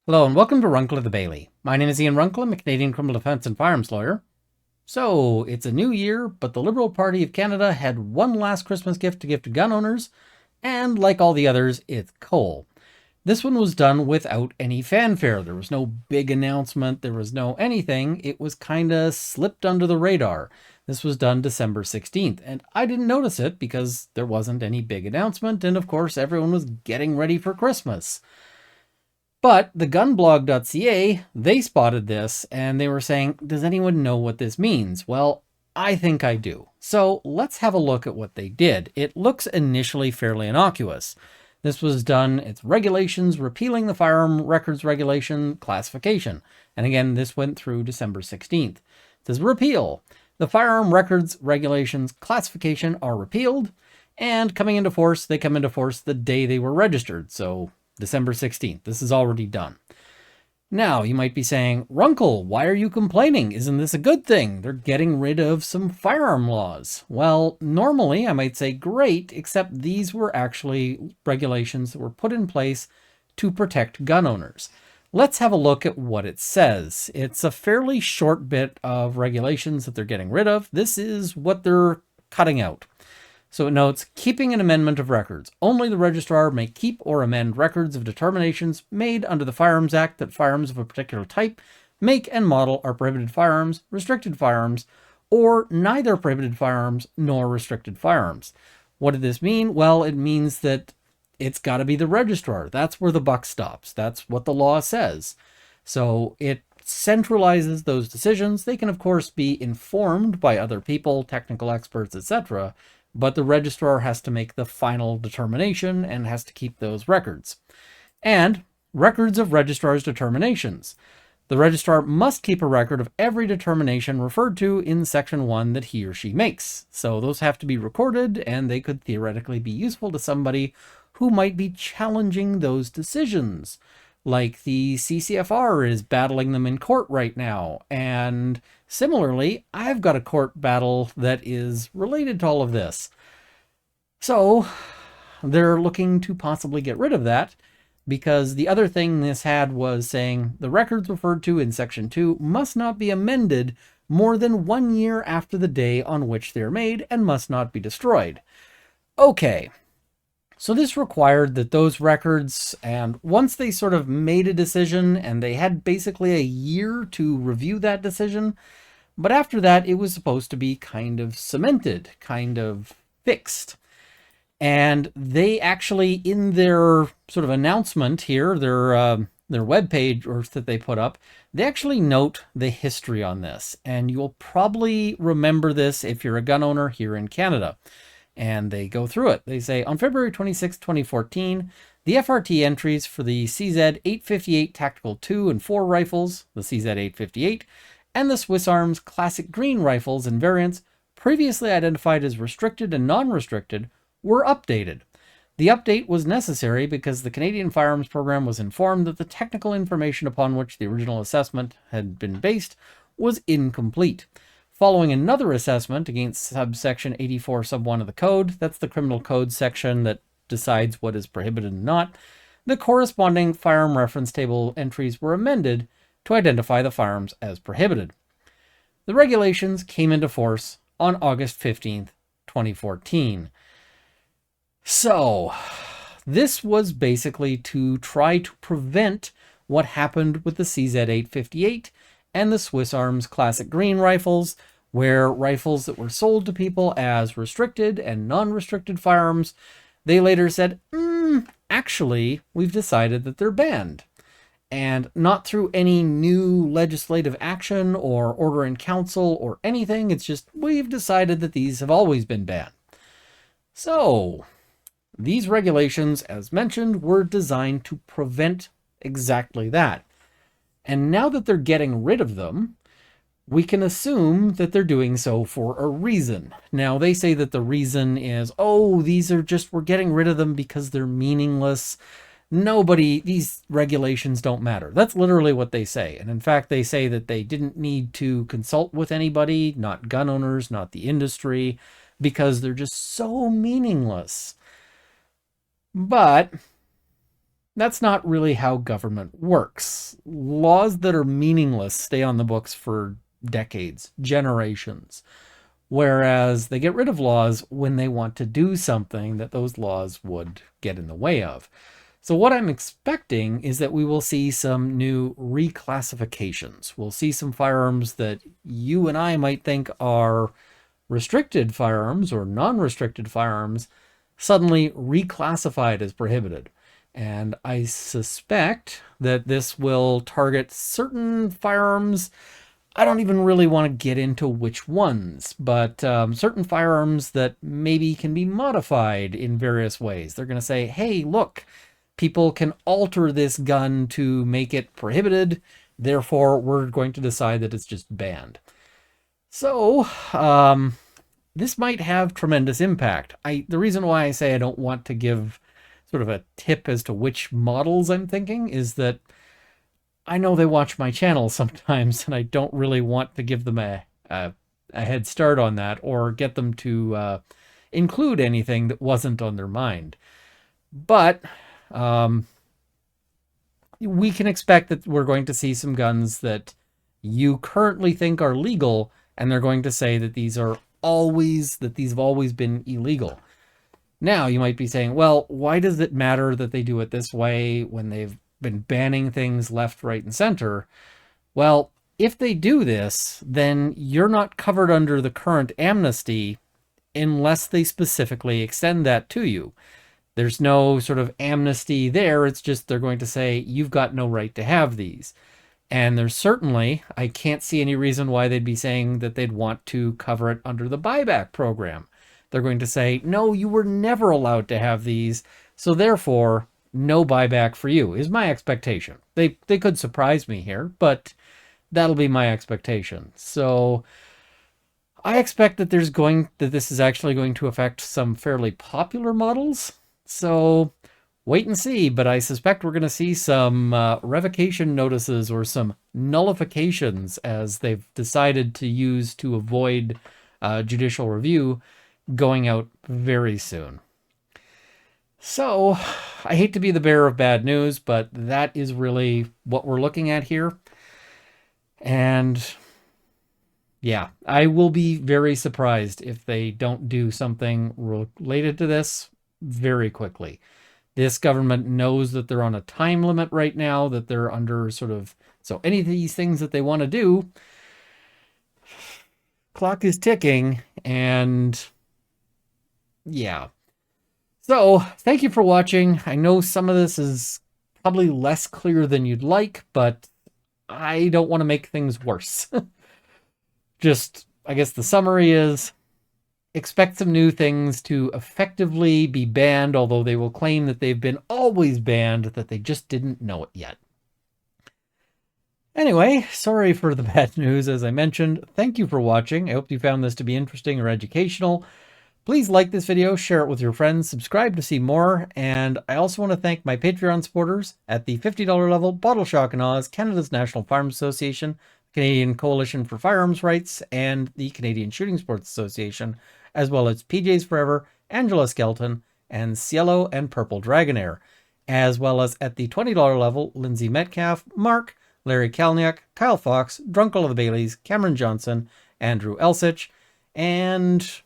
Hello and welcome to Runkle of the Bailey. My name is Ian Runkle. I'm a Canadian criminal defense and firearms lawyer. So, it's a new year, but the Liberal Party of Canada had one last Christmas gift to give to gun owners, and like all the others, it's coal. This one was done without any fanfare. There was no big announcement, there was no anything. It was kinda slipped under the radar. This was done December 16th, and I didn't notice it because there wasn't any big announcement, and of course everyone was getting ready for Christmas. But the gunblog.ca, they spotted this and they were saying, does anyone know what this means? Well, I think I do. So let's have a look at what they did. It looks initially fairly innocuous. This was done, it's regulations repealing the firearm records regulation classification. And again, this went through December 16th. It says repeal. The firearm records regulations classification are repealed, and coming into force, they come into force the day they were registered. So December 16th. This is already done. Now, you might be saying, Runkle, why are you complaining? Isn't this a good thing? They're getting rid of some firearm laws. Well, normally I might say great, except these were actually regulations that were put in place to protect gun owners. Let's have a look at what it says. It's a fairly short bit of regulations that they're getting rid of. This is what they're cutting out. So it notes, keeping an amendment of records. Only the registrar may keep or amend records of determinations made under the Firearms Act that firearms of a particular type, make, and model are prohibited firearms, restricted firearms, or neither prohibited firearms nor restricted firearms. What did this mean? Well, it means that it's got to be the registrar. That's where the buck stops. That's what the law says. So it centralizes those decisions. They can, of course, be informed by other people, technical experts, etc., but the registrar has to make the final determination and has to keep those records. And records of registrar's determinations. The registrar must keep a record of every determination referred to in section 1 that he or she makes. So those have to be recorded, and they could theoretically be useful to somebody who might be challenging those decisions. Like the CCFR is battling them in court right now. And similarly, I've got a court battle that is related to all of this. So they're looking to possibly get rid of that, because the other thing this had was saying the records referred to in section 2 must not be amended more than 1 year after the day on which they're made and must not be destroyed. Okay. So this required that those records, and once they sort of made a decision, and they had basically a year to review that decision, but after that it was supposed to be kind of cemented, kind of fixed. And they actually, in their sort of announcement here, their webpage or that they put up, they actually note the history on this. And you'll probably remember this if you're a gun owner here in Canada. And they go through it. They say, on February 26, 2014, the FRT entries for the CZ-858 Tactical 2 and 4 rifles, the CZ-858, and the Swiss Arms Classic Green rifles and variants, previously identified as restricted and non-restricted, were updated. The update was necessary because the Canadian Firearms Program was informed that the technical information upon which the original assessment had been based was incomplete. Following another assessment against subsection 84 sub 1 of the code, that's the criminal code section that decides what is prohibited and not, the corresponding firearm reference table entries were amended to identify the firearms as prohibited. The regulations came into force on August 15th, 2014. So, this was basically to try to prevent what happened with the CZ-858 and the Swiss Arms Classic Green rifles, where rifles that were sold to people as restricted and non-restricted firearms, they later said, actually, we've decided that they're banned. And not through any new legislative action or order in council or anything, it's just, we've decided that these have always been banned. So, these regulations, as mentioned, were designed to prevent exactly that. And now that they're getting rid of them, we can assume that they're doing so for a reason. Now, they say that the reason is, we're getting rid of them because they're meaningless. These regulations don't matter. That's literally what they say. And in fact, they say that they didn't need to consult with anybody, not gun owners, not the industry, because they're just so meaningless. But That's not really how government works. Laws that are meaningless stay on the books for decades, generations, whereas they get rid of laws when they want to do something that those laws would get in the way of. So what I'm expecting is that we will see some new reclassifications. We'll see some firearms that you and I might think are restricted firearms or non-restricted firearms suddenly reclassified as prohibited. And I suspect that this will target certain firearms. I don't even really want to get into which ones, but certain firearms that maybe can be modified in various ways. They're going to say, hey, look, people can alter this gun to make it prohibited. Therefore, we're going to decide that it's just banned. So, this might have tremendous impact. The reason why I say I don't want to give sort of a tip as to which models I'm thinking is that I know they watch my channel sometimes, and I don't really want to give them a head start on that or get them to include anything that wasn't on their mind. But we can expect that we're going to see some guns that you currently think are legal, and they're going to say that these have always been illegal. Now, you might be saying, well, why does it matter that they do it this way when they've been banning things left, right, and center? Well, if they do this, then you're not covered under the current amnesty unless they specifically extend that to you. There's no sort of amnesty there. It's just they're going to say, you've got no right to have these. And there's certainly, I can't see any reason why they'd be saying that they'd want to cover it under the buyback program. They're going to say, no, you were never allowed to have these, so therefore, no buyback for you, is my expectation. They could surprise me here, but that'll be my expectation. So I expect that this is actually going to affect some fairly popular models. So wait and see, but I suspect we're going to see some revocation notices or some nullifications, as they've decided to use to avoid judicial review, going out very soon. So I hate to be the bearer of bad news, but that is really what we're looking at here. And yeah, I will be very surprised if they don't do something related to this very quickly. This government knows that they're on a time limit right now, that they're under so any of these things that they want to do, clock is ticking, and yeah. So thank you for watching. I know some of this is probably less clear than you'd like, but I don't want to make things worse. Just, I guess the summary is, expect some new things to effectively be banned, although they will claim that they've been always banned, that they just didn't know it yet. Anyway, sorry for the bad news, as I mentioned. Thank you for watching. I hope you found this to be interesting or educational. Please like this video, share it with your friends, subscribe to see more, and I also want to thank my Patreon supporters at the $50 level: Bottle Shock and Oz, Canada's National Firearms Association, Canadian Coalition for Firearms Rights, and the Canadian Shooting Sports Association, as well as PJs Forever, Angela Skelton, and Cielo and Purple Dragonair, as well as at the $20 level, Lindsay Metcalf, Mark, Larry Kalniak, Kyle Fox, Drunkle of the Baileys, Cameron Johnson, Andrew Elsich, and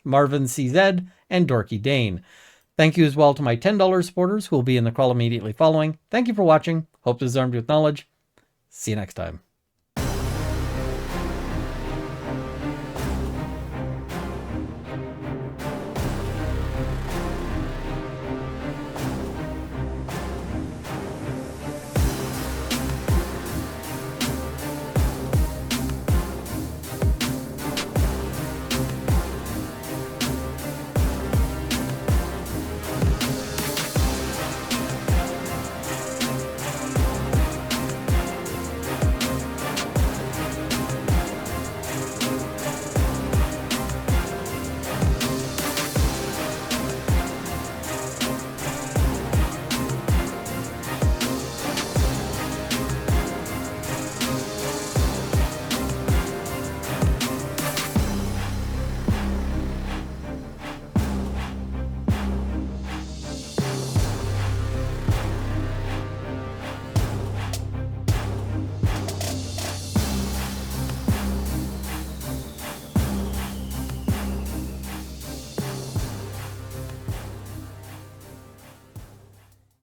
Marvin CZ, and Dorky Dane. Thank you as well to my $10 supporters who will be in the crawl immediately following. Thank you for watching. Hope this has armed you with knowledge. See you next time.